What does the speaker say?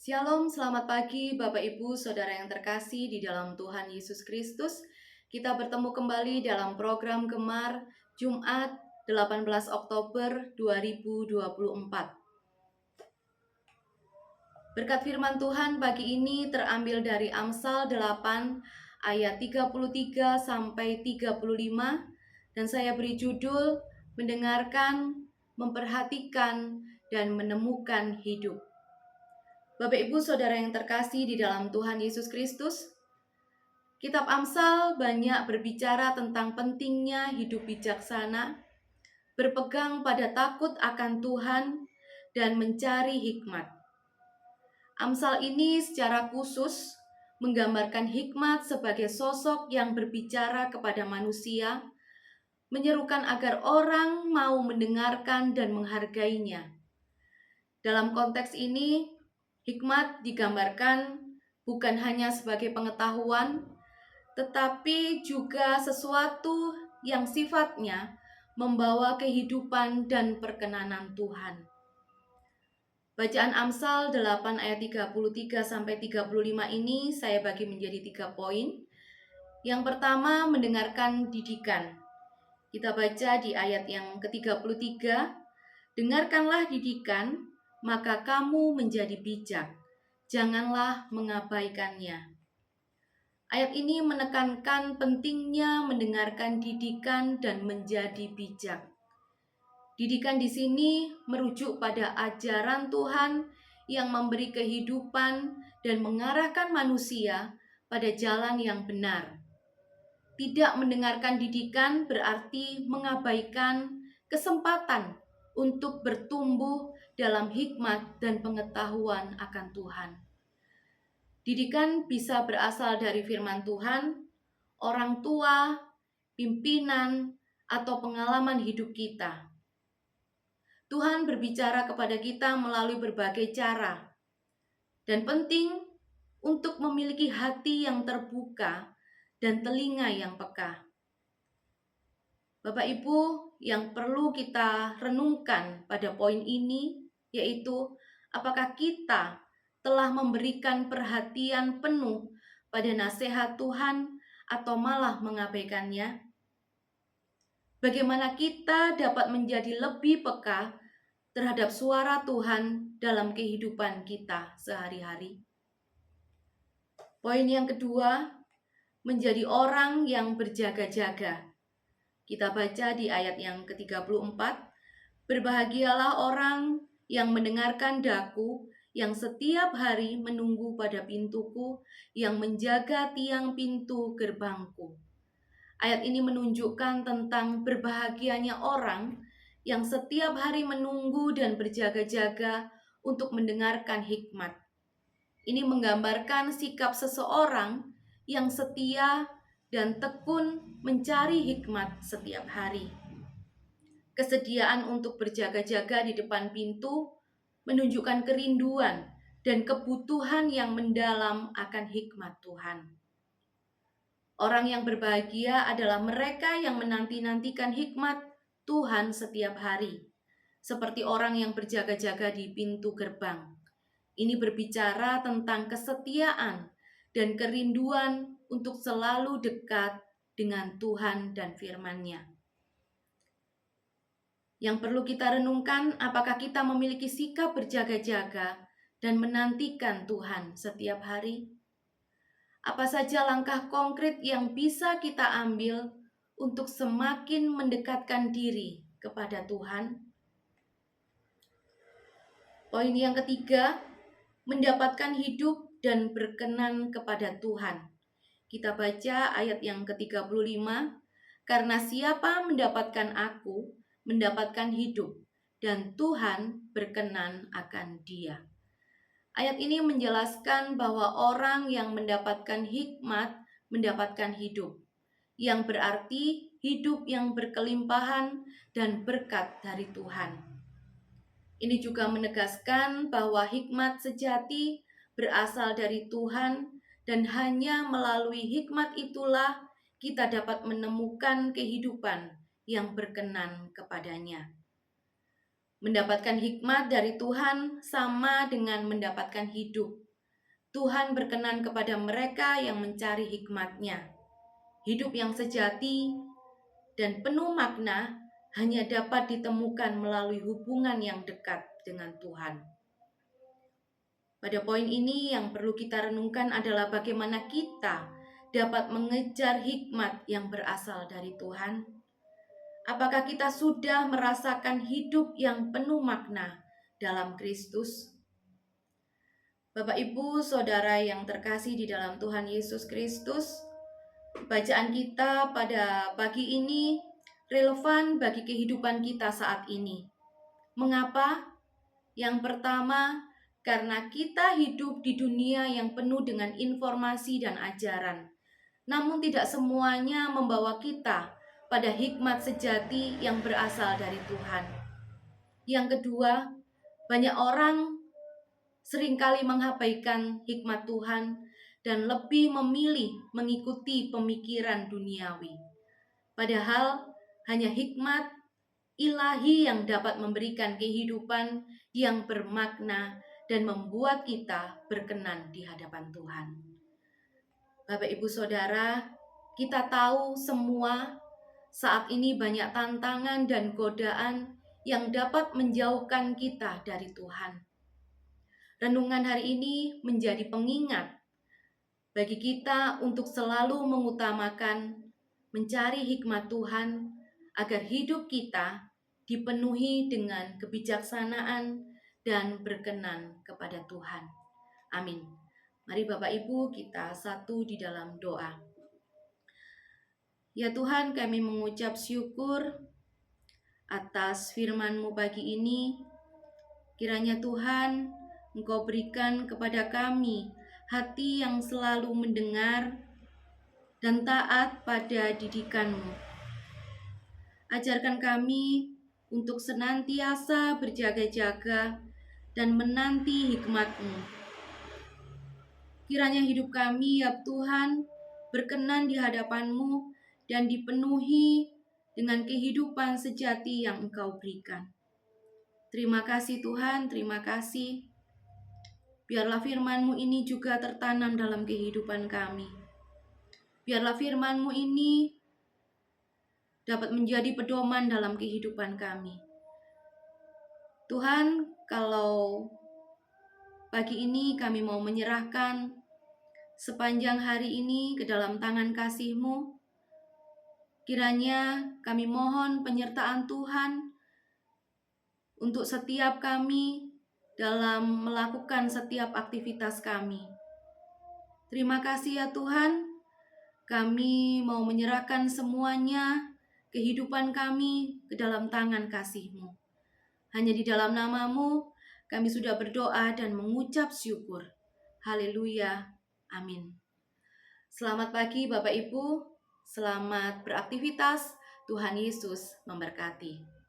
Shalom, selamat pagi Bapak Ibu, Saudara yang terkasih di dalam Tuhan Yesus Kristus. Kita bertemu kembali dalam program Gemar Jumat 18 Oktober 2024. Berkat firman Tuhan pagi ini terambil dari Amsal 8 ayat 33 sampai 35 dan saya beri judul mendengarkan, memperhatikan, dan menemukan hidup. Bapak Ibu Saudara yang terkasih di dalam Tuhan Yesus Kristus, Kitab Amsal banyak berbicara tentang pentingnya hidup bijaksana, berpegang pada takut akan Tuhan, dan mencari hikmat. Amsal ini secara khusus menggambarkan hikmat sebagai sosok yang berbicara kepada manusia, menyerukan agar orang mau mendengarkan dan menghargainya. Dalam konteks ini, hikmat digambarkan bukan hanya sebagai pengetahuan, tetapi juga sesuatu yang sifatnya membawa kehidupan dan perkenanan Tuhan. Bacaan Amsal 8 ayat 33 sampai 35 ini saya bagi menjadi 3 poin. Yang pertama, mendengarkan didikan. Kita baca di ayat yang ke-33, dengarkanlah didikan, maka kamu menjadi bijak, janganlah mengabaikannya. Ayat ini menekankan pentingnya mendengarkan didikan dan menjadi bijak. Didikan di sini merujuk pada ajaran Tuhan yang memberi kehidupan dan mengarahkan manusia pada jalan yang benar. Tidak mendengarkan didikan berarti mengabaikan kesempatan untuk bertumbuh dalam hikmat dan pengetahuan akan Tuhan. Didikan bisa berasal dari firman Tuhan, orang tua, pimpinan, atau pengalaman hidup kita. Tuhan berbicara kepada kita melalui berbagai cara, dan penting untuk memiliki hati yang terbuka dan telinga yang peka. Bapak Ibu, yang perlu kita renungkan pada poin ini yaitu apakah kita telah memberikan perhatian penuh pada nasihat Tuhan atau malah mengabaikannya? Bagaimana kita dapat menjadi lebih peka terhadap suara Tuhan dalam kehidupan kita sehari-hari? Poin yang kedua, menjadi orang yang berjaga-jaga. Kita baca di ayat yang ke-34, berbahagialah orang yang mendengarkan daku, yang setiap hari menunggu pada pintuku, yang menjaga tiang pintu gerbangku. Ayat ini menunjukkan tentang berbahagianya orang yang setiap hari menunggu dan berjaga-jaga untuk mendengarkan hikmat. Ini menggambarkan sikap seseorang yang setia dan tekun mencari hikmat setiap hari. Kesediaan untuk berjaga-jaga di depan pintu menunjukkan kerinduan dan kebutuhan yang mendalam akan hikmat Tuhan. Orang yang berbahagia adalah mereka yang menanti-nantikan hikmat Tuhan setiap hari, seperti orang yang berjaga-jaga di pintu gerbang. Ini berbicara tentang kesetiaan dan kerinduan untuk selalu dekat dengan Tuhan dan firman-Nya. Yang perlu kita renungkan, apakah kita memiliki sikap berjaga-jaga dan menantikan Tuhan setiap hari? Apa saja langkah konkret yang bisa kita ambil untuk semakin mendekatkan diri kepada Tuhan? Poin yang ketiga, mendapatkan hidup dan berkenan kepada Tuhan. Kita baca ayat yang ke-35, karena siapa mendapatkan aku, mendapatkan hidup, dan Tuhan berkenan akan dia. Ayat ini menjelaskan bahwa orang yang mendapatkan hikmat mendapatkan hidup, yang berarti hidup yang berkelimpahan dan berkat dari Tuhan. Ini juga menegaskan bahwa hikmat sejati berasal dari Tuhan dan hanya melalui hikmat itulah kita dapat menemukan kehidupan yang berkenan kepadanya. Mendapatkan hikmat dari Tuhan sama dengan mendapatkan hidup. Tuhan berkenan kepada mereka yang mencari hikmat-Nya. Hidup yang sejati dan penuh makna hanya dapat ditemukan melalui hubungan yang dekat dengan Tuhan. Pada poin ini yang perlu kita renungkan adalah bagaimana kita dapat mengejar hikmat yang berasal dari Tuhan. Apakah kita sudah merasakan hidup yang penuh makna dalam Kristus? Bapak, Ibu, Saudara yang terkasih di dalam Tuhan Yesus Kristus, bacaan kita pada pagi ini relevan bagi kehidupan kita saat ini. Mengapa? Yang pertama, karena kita hidup di dunia yang penuh dengan informasi dan ajaran. Namun tidak semuanya membawa kita pada hikmat sejati yang berasal dari Tuhan. Yang kedua, banyak orang seringkali mengabaikan hikmat Tuhan dan lebih memilih mengikuti pemikiran duniawi. Padahal hanya hikmat ilahi yang dapat memberikan kehidupan yang bermakna dan membuat kita berkenan di hadapan Tuhan. Bapak, Ibu, Saudara, kita tahu semua saat ini banyak tantangan dan godaan yang dapat menjauhkan kita dari Tuhan. Renungan hari ini menjadi pengingat bagi kita untuk selalu mengutamakan mencari hikmat Tuhan agar hidup kita dipenuhi dengan kebijaksanaan dan berkenan kepada Tuhan. Amin. Mari Bapak Ibu kita satu di dalam doa. Ya Tuhan, kami mengucap syukur atas firman-Mu pagi ini. Kiranya Tuhan, Engkau berikan kepada kami hati yang selalu mendengar dan taat pada didikan-Mu. Ajarkan kami untuk senantiasa berjaga-jaga dan menanti hikmat-Mu. Kiranya hidup kami, ya Tuhan, berkenan di hadapan-Mu dan dipenuhi dengan kehidupan sejati yang Engkau berikan. Terima kasih Tuhan, terima kasih. Biarlah firman-Mu ini juga tertanam dalam kehidupan kami. Biarlah firman-Mu ini dapat menjadi pedoman dalam kehidupan kami. Tuhan, kalau pagi ini kami mau menyerahkan sepanjang hari ini ke dalam tangan kasih-Mu, kiranya kami mohon penyertaan Tuhan untuk setiap kami dalam melakukan setiap aktivitas kami. Terima kasih ya Tuhan, kami mau menyerahkan semuanya kehidupan kami ke dalam tangan kasih-Mu. Hanya di dalam nama-Mu kami sudah berdoa dan mengucap syukur. Haleluya. Amin. Selamat pagi Bapak Ibu. Selamat beraktivitas. Tuhan Yesus memberkati.